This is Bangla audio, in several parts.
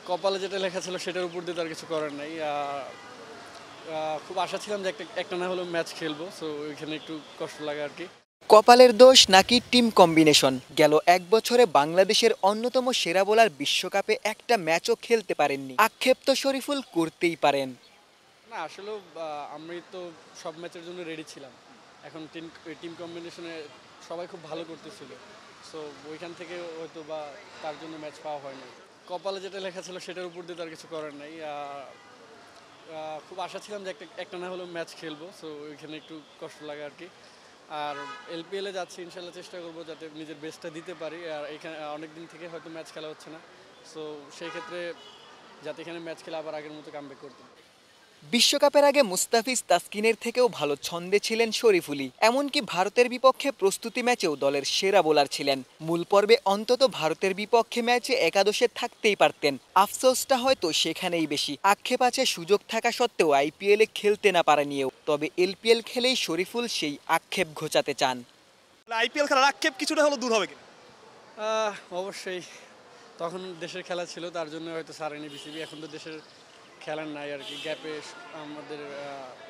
কপালে যেটা লেখা ছিল সেটার উপর দিয়ে তার কিছু করার নাই। খুব আশা ছিলাম যে একটা না হলেও ম্যাচ খেলবো, সো ওইখানে একটু কষ্ট লাগে আর কি। কপালের দোষ নাকি টিম কম্বিনেশন? গেল এক বছরে বাংলাদেশের অন্যতম সেরা বোলার বিশ্বকাপে একটা ম্যাচও খেলতে পারেননি, আক্ষেপ তো শরীফুল করতেই পারেন। না আসলেও আমি তো সব ম্যাচের জন্য রেডি ছিলাম। এখন টিম কম্বিনেশনে সবাই খুব ভালো করতেছিল, সো ওইখান থেকে হয়তো বা তার জন্য ম্যাচ পাওয়া হয়নি। কপালে যেটা লেখা ছিল সেটার উপর দিয়ে তার কিছু করার নাই। খুব আশা ছিলাম যে একটা না হলেও ম্যাচ খেলবো, সো ওইখানে একটু কষ্ট লাগে আর কি। আর এলপিএলে যাচ্ছি, ইনশাল্লাহ চেষ্টা করবো যাতে নিজের বেস্টটা দিতে পারি। আর এখানে অনেক দিন থেকে হয়তো ম্যাচ খেলা হচ্ছে না, সো সেই ক্ষেত্রে যাতে এখানে ম্যাচ খেলে আবার আগের মতো কামব্যাক করতে। বিশ্বকাপের আগে মুস্তাফিজ তাসকিনের থেকেও ভালো ছন্দে ছিলেন শরীফুলই, এমনকি ভারতের বিপক্ষে প্রস্তুতি ম্যাচেও দলের সেরা বোলার ছিলেন। মূল পর্বে অন্তত ভারতের বিপক্ষে ম্যাচে একাদশে থাকতেই পারতেন, আফসোসটা হয়তো সেখানেই বেশি। আক্ষেপ আছে সুযোগ থাকা সত্ত্বেও আইপিএলে খেলতে না পারা নিয়েও, তবে এলপিএল খেলেই শরীফুল সেই আক্ষেপ ঘোচাতে চান। আইপিএল খেলার আক্ষেপ কিছুটা হলো দূর হবে কিনা? অবশ্যই, তখন দেশের খেলা ছিল তার জন্য হয়তো ছাড়েনি বিসিবি। এখন তো দেশের খেলার নাই আর কি, গ্যাপে আমাদের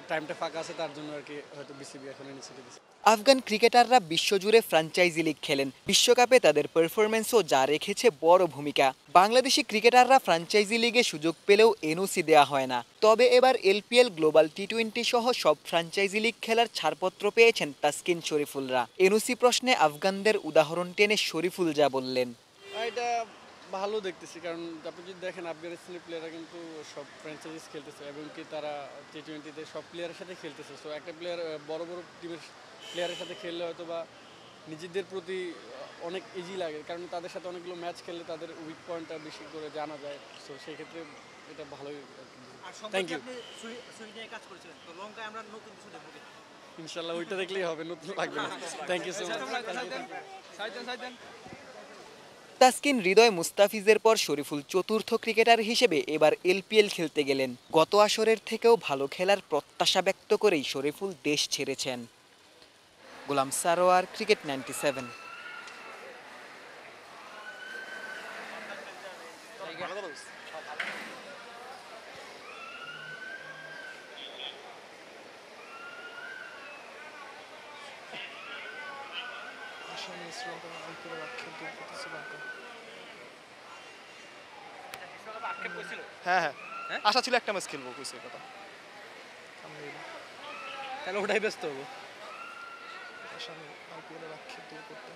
টাইমটা ফাঁকা আছে, তার জন্য আর কি হয়তো বিসিবি এখন ইনিশিয়েটিভ দিচ্ছে। আফগান ক্রিকেটাররা বিশ্বজুড়ে ফ্র্যাঞ্চাইজি লিগ খেলেন, বিশ্বকাপে তাদের পারফরম্যান্সও যা রেখেছে বড় ভূমিকা। বাংলাদেশি ক্রিকেটাররা ফ্র্যাঞ্চাইজি লিগে সুযোগ পেলেও এনওসি দেয়া হয় না, তবে এবার এলপিএল, গ্লোবাল টি-20 সহ সব ফ্র্যাঞ্চাইজি লিগ খেলার ছাড়পত্র পেয়েছেন তাসকিন শরীফুলরা। এনওসি প্রশ্নে আফগানদের উদাহরণ টেনে শরীফুল যা বললেন, এটা ভালো দেখতেছি, কারণ আপনি যদি দেখেন আফগানিস্তানের প্লেয়াররা কিন্তু সব ফ্র্যাঞ্চাইজিস খেলতেছে এবং কি তারা টি-20-তে সব প্লেয়ারের সাথে খেলতেছে। সো একটা প্লেয়ার বড় বড় টিমের প্লেয়ারের সাথে খেললে হয়তো বা নিজেদের প্রতি অনেক ইজি লাগে, কারণ তাদের সাথে অনেকগুলো ম্যাচ খেললে তাদের উইক পয়েন্টটা বেশি করে জানা যায়। সো সেই ক্ষেত্রে এটা ভালোই। Thank you. ইনশাল্লাহ ওইটা দেখলেই হবে, নতুন লাগবে না। Thank you so much. Taskin, Hridoy, মুস্তাফিজের পর শরীফুল চতুর্থ ক্রিকেটার হিসেবে এবার এলপিএল খেলতে গেলেন। গত আসরের থেকেও ভালো খেলার প্রত্যাশা ব্যক্ত করেই শরীফুল দেশ ছেড়েছেন। গোলাম সারোয়ার, ক্রিকেট 97। হ্যাঁ হ্যাঁ, আশা ছিল একটা ম্যাচ খেলবো, কইছে কথা। তাহলে ওটাই ব্যস্ত হবো। আইপিএলের আক্ষেপ দূর করতে